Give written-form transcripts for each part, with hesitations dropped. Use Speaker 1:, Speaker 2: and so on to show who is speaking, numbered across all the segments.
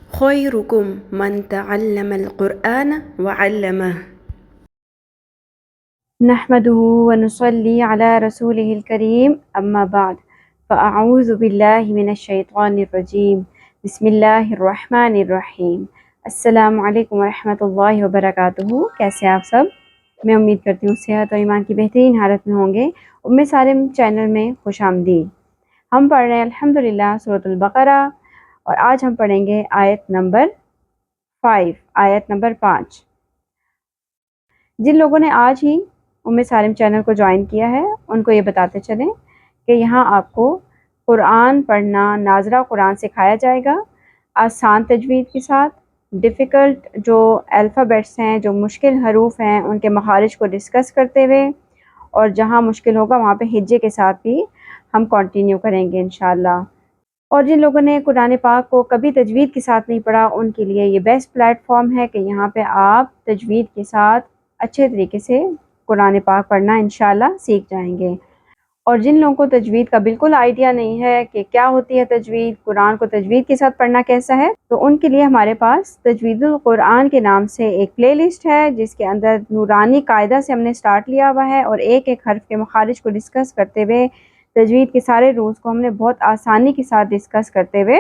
Speaker 1: خيركم من تعلم القرآن وعلمه.
Speaker 2: نحمده ونصلي على رسوله الكريم اما بعد فاعوذ باللہ من الشیطان الرجیم بسم اللہ الرحمن الرحیم۔ السلام علیکم ورحمۃ اللہ وبرکاتہ۔ کیسے آپ سب؟ میں امید کرتی ہوں صحت اور ایمان کی بہترین حالت میں ہوں گے۔ سالم چینل میں خوش آمدید۔ ہم پڑھ رہے ہیں الحمدللہ سورۃ البقرہ، اور آج ہم پڑھیں گے آیت نمبر 5۔ جن لوگوں نے آج ہی سالم چینل کو جوائن کیا ہے ان کو یہ بتاتے چلیں کہ یہاں آپ کو قرآن پڑھنا، ناظرہ قرآن سکھایا جائے گا، آسان تجوید کے ساتھ۔ ڈیفیکلٹ جو الفابیٹس ہیں، جو مشکل حروف ہیں، ان کے مخارج کو ڈسکس کرتے ہوئے، اور جہاں مشکل ہوگا وہاں پہ ہجے کے ساتھ بھی ہم کنٹینیو کریں گے انشاءاللہ۔ اور جن لوگوں نے قرآن پاک کو کبھی تجوید کے ساتھ نہیں پڑھا ان کے لیے یہ بیسٹ پلیٹ فارم ہے کہ یہاں پہ آپ تجوید کے ساتھ اچھے طریقے سے قرآن پاک پڑھنا انشاءاللہ سیکھ جائیں گے۔ اور جن لوگوں کو تجوید کا بالکل آئیڈیا نہیں ہے کہ کیا ہوتی ہے تجوید، قرآن کو تجوید کے ساتھ پڑھنا کیسا ہے، تو ان کے لیے ہمارے پاس تجوید القرآن کے نام سے ایک پلے لسٹ ہے جس کے اندر نورانی قاعدہ سے ہم نے سٹارٹ لیا ہوا ہے، اور ایک ایک حرف کے مخارج کو ڈسکس کرتے ہوئے تجوید کے سارے رولز کو ہم نے بہت آسانی کے ساتھ ڈسکس کرتے ہوئے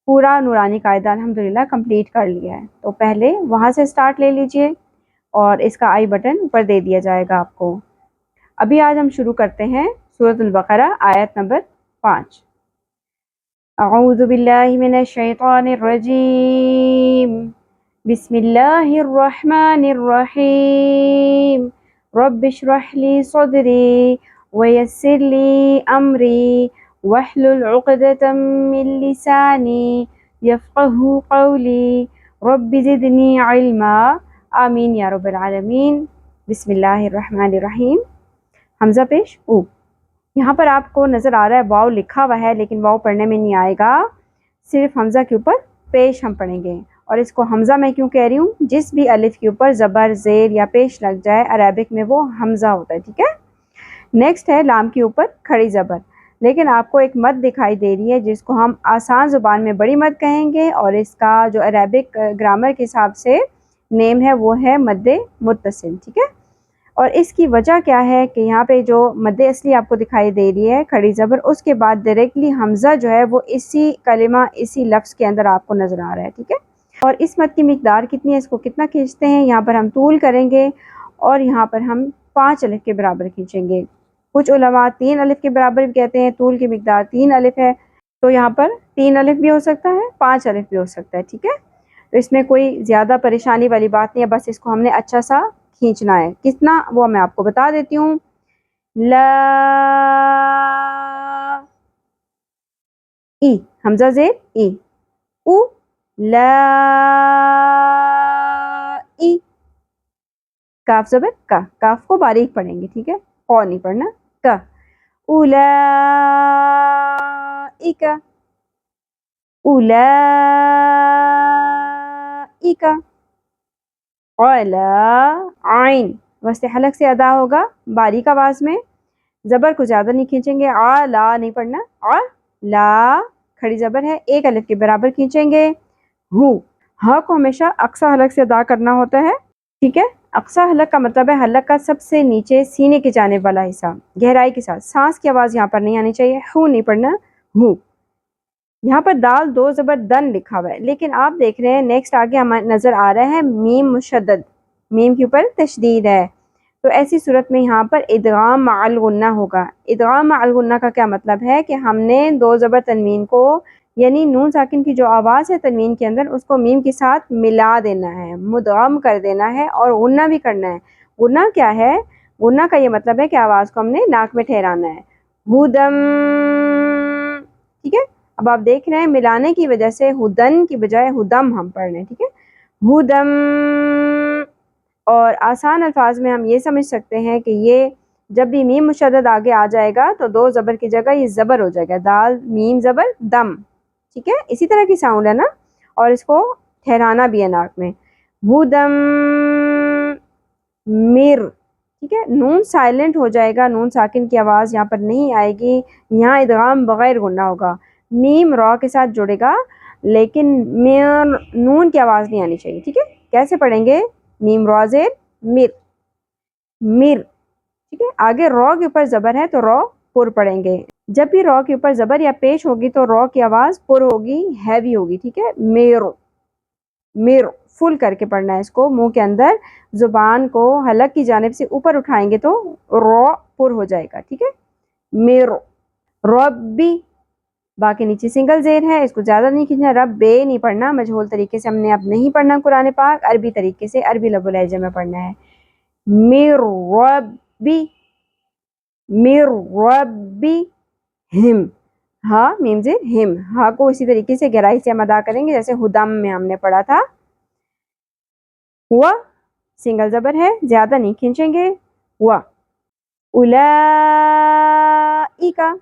Speaker 2: پورا نورانی قاعدہ الحمدللہ کمپلیٹ کر لیا ہے۔ تو پہلے وہاں سے سٹارٹ لے لیجئے، اور اس کا آئی بٹن اوپر دے دیا جائے گا آپ کو۔ ابھی آج ہم شروع کرتے ہیں سورۃ البقرہ آیت نمبر 5۔ اعوذ باللہ من الشیطان الرجیم، بسم اللہ الرحمن الرحیم، رب اشرح لی صدری ویسر لی امری واحلل عقدۃ من لسانی یفقہوا قولی رب زدنی علما، آمین یا رب العالمین۔ بسم اللہ الرحمن الرحیم۔ حمزہ پیش او۔ یہاں پر آپ کو نظر آ رہا ہے واو لکھا ہوا ہے، لیکن واو پڑھنے میں نہیں آئے گا، صرف حمزہ کے اوپر پیش ہم پڑھیں گے۔ اور اس کو حمزہ میں کیوں کہہ رہی ہوں؟ جس بھی الف کے اوپر زبر، زیر یا پیش لگ جائے عربک میں وہ حمزہ ہوتا ہے، ٹھیک ہے؟ نیکسٹ ہے لام کے اوپر کھڑی زبر، لیکن آپ کو ایک مد دکھائی دے رہی ہے جس کو ہم آسان زبان میں بڑی مد کہیں گے، اور اس کا جو عربک گرامر کے حساب سے نیم ہے وہ ہے مد متصل، ٹھیک ہے؟ اور اس کی وجہ کیا ہے کہ یہاں پہ جو مد اصلی آپ کو دکھائی دے رہی ہے کھڑی زبر، اس کے بعد ڈائریکٹلی حمزہ جو ہے وہ اسی کلمہ، اسی لفظ کے اندر آپ کو نظر آ رہا ہے، ٹھیک ہے؟ اور اس مد کی مقدار کتنی ہے، اس کو کتنا کھینچتے ہیں، یہاں پر ہم طول کریں گے، اور یہاں پر ہم 5 الف کے برابر کھینچیں گے۔ کچھ علماء 3 الف کے برابر بھی کہتے ہیں، طول کی مقدار 3 الف ہے، تو یہاں پر 3 الف بھی ہو سکتا ہے، 5 الف بھی ہو سکتا ہے، ٹھیک ہے؟ تو اس میں کوئی زیادہ پریشانی والی بات نہیں ہے، بس اس کو ہم نے اچھا سا کھینچنا ہے۔ کتنا وہ میں آپ کو بتا دیتی ہوں۔ لا ای، حمزہ زیر ای، او لا ای، کاف زبر کا، کاف کو باریک پڑھیں گے، ٹھیک ہے؟ قو نہیں پڑھنا، کا، اولائک، اولائک، علا عین، وسط حلق سے ادا ہوگا باریک آواز میں، زبر کو زیادہ نہیں کھینچیں گے، لا نہیں پڑھنا، لا کھڑی زبر ہے، 1 الف کے برابر کھینچیں گے۔ ہو، ہا کو ہمیشہ اقصی حلق سے ادا کرنا ہوتا ہے، ٹھیک ہے؟ اقصی حلق کا مطلب ہے حلق کا سب سے نیچے سینے کی جانب والا حصہ، گہرائی کے ساتھ، سانس کی آواز یہاں پر نہیں آنی چاہیے، ہو نہیں پڑھنا، ہو۔ یہاں پر دال 2 زبر دن لکھا ہوا ہے، لیکن آپ دیکھ رہے ہیں نیکسٹ آگے ہمیں نظر آ رہا ہے میم مشدد، میم کے اوپر تشدید ہے، تو ایسی صورت میں یہاں پر ادغام مع الغنہ ہوگا۔ ادغام مع الغنہ کا کیا مطلب ہے کہ ہم نے 2 زبر تنوین کو، یعنی نون ساکن کی جو آواز ہے تنوین کے اندر، اس کو میم کے ساتھ ملا دینا ہے، مدغم کر دینا ہے، اور غنہ بھی کرنا ہے۔ غنہ کیا ہے؟ غنہ کا یہ مطلب ہے کہ آواز کو ہم نے ناک میں ٹھہرانا ہے، ہدم، ٹھیک ہے؟ اب آپ دیکھ رہے ہیں ملانے کی وجہ سے ہدن کی بجائے ہدم ہم پڑھ رہے ہیں، ٹھیک ہے؟ ہدم۔ اور آسان الفاظ میں ہم یہ سمجھ سکتے ہیں کہ یہ جب بھی میم مشدد آگے آ جائے گا تو 2 زبر کی جگہ یہ زبر ہو جائے گا، دال میم زبر دم، ٹھیک ہے؟ اسی طرح کی ساؤنڈ ہے نا، اور اس کو ٹھہرانا بھی ہے ناک میں، ہدم مر، ٹھیک ہے؟ نون سائلنٹ ہو جائے گا، نون ساکن کی آواز یہاں پر نہیں آئے گی، یہاں ادغام بغیر غنہ ہوگا، میم را کے ساتھ جڑے گا، لیکن نون کی آواز نہیں آنی چاہیے، ٹھیک ہے؟ کیسے پڑھیں گے؟ میم را زیر مر، مر، ٹھیک ہے؟ آگے رو کے اوپر زبر ہے تو رو پر پڑھیں گے. جب بھی رو کے اوپر زبر یا پیش ہوگی تو رو کی آواز پر ہوگی، ہیوی ہوگی، ٹھیک ہے؟ میرو، میرو، فل کر کے پڑھنا ہے اس کو. منہ کے اندر زبان کو حلق کی جانب سے اوپر اٹھائیں گے تو رو پر ہو جائے گا، ٹھیک ہے؟ میرو. ربی، باقی نیچے سنگل زیر ہے، اس کو زیادہ نہیں کھینچنا. رب بے نہیں پڑھنا، مجہول طریقے سے ہم نے اب نہیں پڑھنا قرآن پاک، عربی طریقے سے عربی لب و لہجے میں پڑھنا ہے. میر ربی، میر ربی ہم، ہاں میم زیر ہم، ہاں کو اسی طریقے سے گہرائی سے ہم ادا کریں گے جیسے ہدم میں ہم نے پڑھا تھا. ہوا سنگل زبر ہے، زیادہ نہیں کھینچیں گے. ہوا. اولائکا،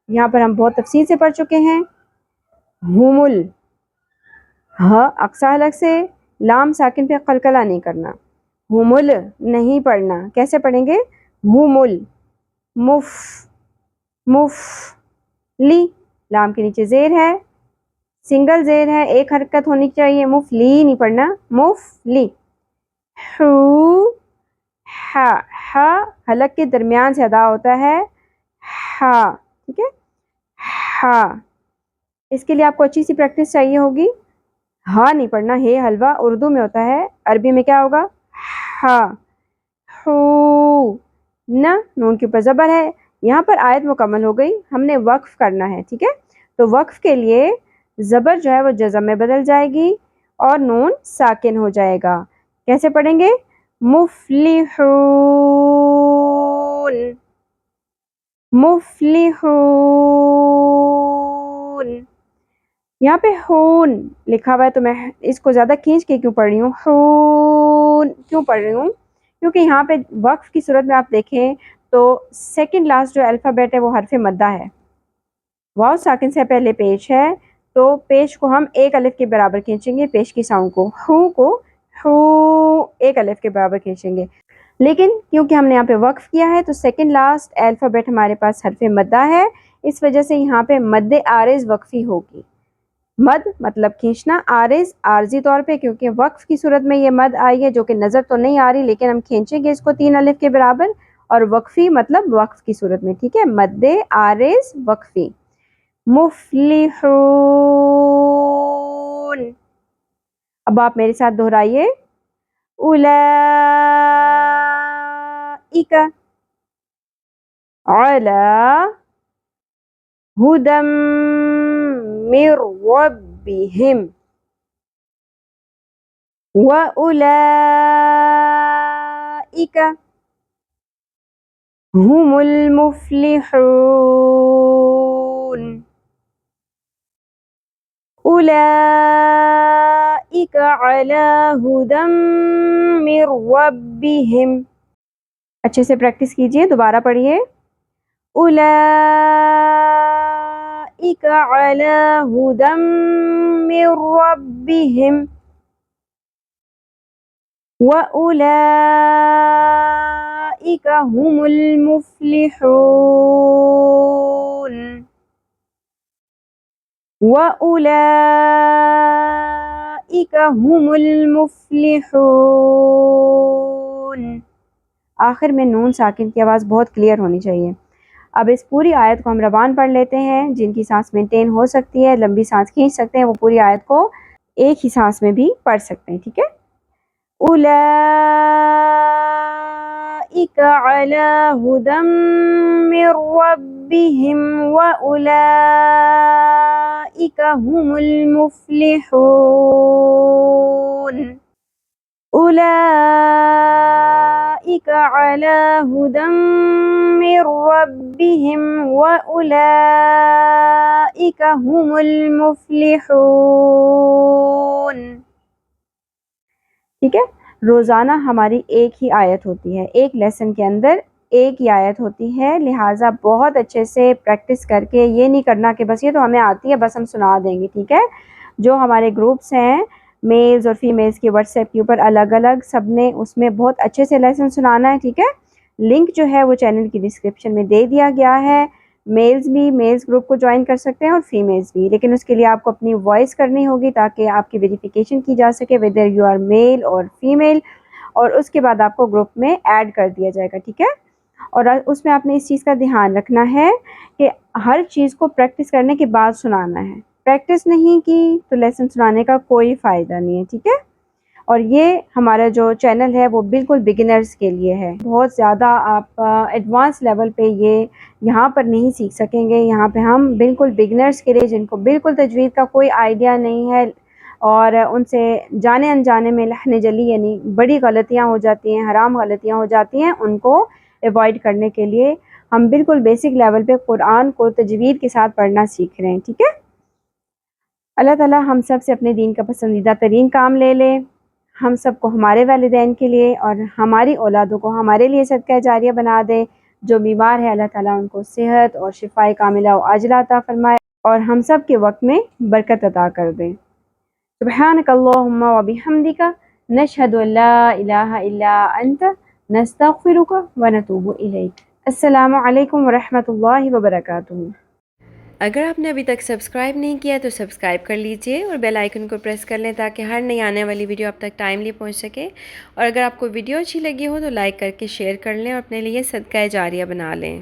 Speaker 2: یہاں پر ہم بہت تفصیل سے پڑھ چکے ہیں. ہمل، ہاں اقصا حلق سے لام ساکن پہ قلقلہ نہیں کرنا. ہمل نہیں پڑھنا، کیسے پڑھیں گے؟ ہمل. مف، مف لی، لام کے نیچے زیر ہے، سنگل زیر ہے، ایک حرکت ہونی چاہیے. مف لی نہیں پڑھنا، مف لی. حو، ہا، ہا حلق کے درمیان سے ادا ہوتا ہے، ہا، ٹھیک ہے؟ ہا. اس کے لیے آپ کو اچھی سی پریکٹس چاہیے ہوگی. ہا نہیں پڑھنا، ہے حلوہ اردو میں ہوتا ہے، عربی میں کیا ہوگا؟ ہا. ہو، نہ نون کے اوپر زبر ہے. یہاں پر آیت مکمل ہو گئی، ہم نے وقف کرنا ہے، ٹھیک ہے؟ تو وقف کے لیے زبر جو ہے وہ جزم میں بدل جائے گی اور نون ساکن ہو جائے گا. کیسے پڑھیں گے؟ مفلحون، مفلحون. یہاں پہ ہون لکھا ہوا ہے تو میں اس کو زیادہ کھینچ کے کیوں پڑھ رہی ہوں؟ ہون کیوں پڑھ رہی ہوں؟ کیونکہ یہاں پہ وقف کی صورت میں آپ دیکھیں تو سیکنڈ لاسٹ جو الفابیٹ ہے وہ حرف مدہ ہے. واو ساکن سے پہلے پیش ہے تو پیش کو ہم ایک الف کے برابر کھینچیں گے، پیش کی ساؤنڈ کو، ہو کو ہو ایک الف کے برابر کھینچیں گے. لیکن کیونکہ ہم نے یہاں پہ وقف کیا ہے تو سیکنڈ لاسٹ الفابیٹ ہمارے پاس حرف مدہ ہے، اس وجہ سے یہاں پہ مد عارض وقفی ہوگی. مد مطلب کھینچنا، عارض عارضی طور پہ، کیونکہ وقف کی صورت میں یہ مد آئی ہے جو کہ نظر تو نہیں آ رہی لیکن ہم کھینچیں گے اس کو 3 الف کے برابر. اور وقفی مطلب وقف کی صورت میں، ٹھیک ہے؟ مد عارض وقفی. مفلحون. اب آپ میرے ساتھ دہرائیے. اولئک علی ہدی من ربہم وَأُولَئِكَ هُمُ الْمُفْلِحُونَ. أُولَئِكَ عَلَى هُدًى مِّن رَّبِّهِمْ. اچھے سے پریکٹس کیجئے، دوبارہ پڑھیے. أُولَئِكَ عَلَى هُدًى مِّن رَّبِّهِمْ وَأُولَئِكَ هُمُ الْمُفْلِحُونَ. وَأُولَئِكَ هُمُ الْمُفْلِحُونَ. آخر میں نون ساکن کی آواز بہت کلیئر ہونی چاہیے. اب اس پوری آیت کو ہم روان پڑھ لیتے ہیں. جن کی سانس مینٹین ہو سکتی ہے، لمبی سانس کھینچ سکتے ہیں، وہ پوری آیت کو ایک ہی سانس میں بھی پڑھ سکتے ہیں، ٹھیک ہے؟ أُولَئِكَ عَلَى هُدًى مِّن رَّبِّهِمْ وَأُولَئِكَ هُمُ الْمُفْلِحُونَ. أُولَئِكَ عَلَى هُدًى مِّن رَّبِّهِمْ وَأُولَئِكَ هُمُ الْمُفْلِحُونَ. ٹھیک ہے؟ روزانہ ہماری ایک ہی آیت ہوتی ہے، ایک لیسن کے اندر ایک ہی آیت ہوتی ہے، لہٰذا بہت اچھے سے پریکٹس کر کے یہ نہیں کرنا کہ بس یہ تو ہمیں آتی ہے بس ہم سنا دیں گے، ٹھیک ہے؟ جو ہمارے گروپس ہیں میلز اور فیمیلز کے واٹس ایپ کے اوپر الگ الگ، سب نے اس میں بہت اچھے سے لیسن سنانا ہے، ٹھیک ہے؟ لنک جو ہے وہ چینل کی ڈسکرپشن میں دے دیا گیا ہے. میلز گروپ کو جوائن کر سکتے ہیں اور فیمیلز بھی، لیکن اس کے لیے آپ کو اپنی وائس کرنی ہوگی تاکہ آپ کی ویریفیکیشن کی جا سکے ویدر یو آر میل اور فیمیل، اور اس کے بعد آپ کو گروپ میں ایڈ کر دیا جائے گا، ٹھیک ہے؟ اور اس میں آپ نے اس چیز کا دھیان رکھنا ہے کہ ہر چیز کو پریکٹس کرنے کے بعد سنانا ہے، پریکٹس نہیں کی تو لیسن سنانے کا کوئی فائدہ نہیں ہے، ٹھیک ہے؟ اور یہ ہمارا جو چینل ہے وہ بالکل بگنرز کے لیے ہے، بہت زیادہ آپ ایڈوانس لیول پہ یہ یہاں پر نہیں سیکھ سکیں گے، یہاں پہ ہم بالکل بگنرز کے لیے جن کو بالکل تجوید کا کوئی آئیڈیا نہیں ہے اور ان سے جانے انجانے میں لحن جلی یعنی بڑی غلطیاں ہو جاتی ہیں، حرام غلطیاں ہو جاتی ہیں، ان کو ایوائڈ کرنے کے لیے ہم بالکل بیسک لیول پہ قرآن کو تجوید کے ساتھ پڑھنا سیکھ رہے ہیں، ٹھیک ہے؟ اللہ تعالیٰ ہم سب سے اپنے دین کا پسندیدہ ترین کام لے لے، ہم سب کو ہمارے والدین کے لیے اور ہماری اولادوں کو ہمارے لیے صدقہ جاریہ بنا دے، جو بیمار ہے اللہ تعالیٰ ان کو صحت اور شفاء کاملہ و عاجلہ عطا فرمائے اور ہم سب کے وقت میں برکت عطا کر دے۔ سبحانک اللہم و بحمدک نشہد ان لا الہ الا انت نستغفرک و نتوب الیک۔ السلام علیکم ورحمۃ اللہ وبرکاتہ۔
Speaker 1: اگر آپ نے ابھی تک سبسکرائب نہیں کیا تو سبسکرائب کر لیجئے اور بیل آئیکن کو پریس کر لیں تاکہ ہر نئی آنے والی ویڈیو آپ تک ٹائملی پہنچ سکے، اور اگر آپ کو ویڈیو اچھی لگی ہو تو لائک کر کے شیئر کر لیں اور اپنے لیے صدقہ جاریہ بنا لیں۔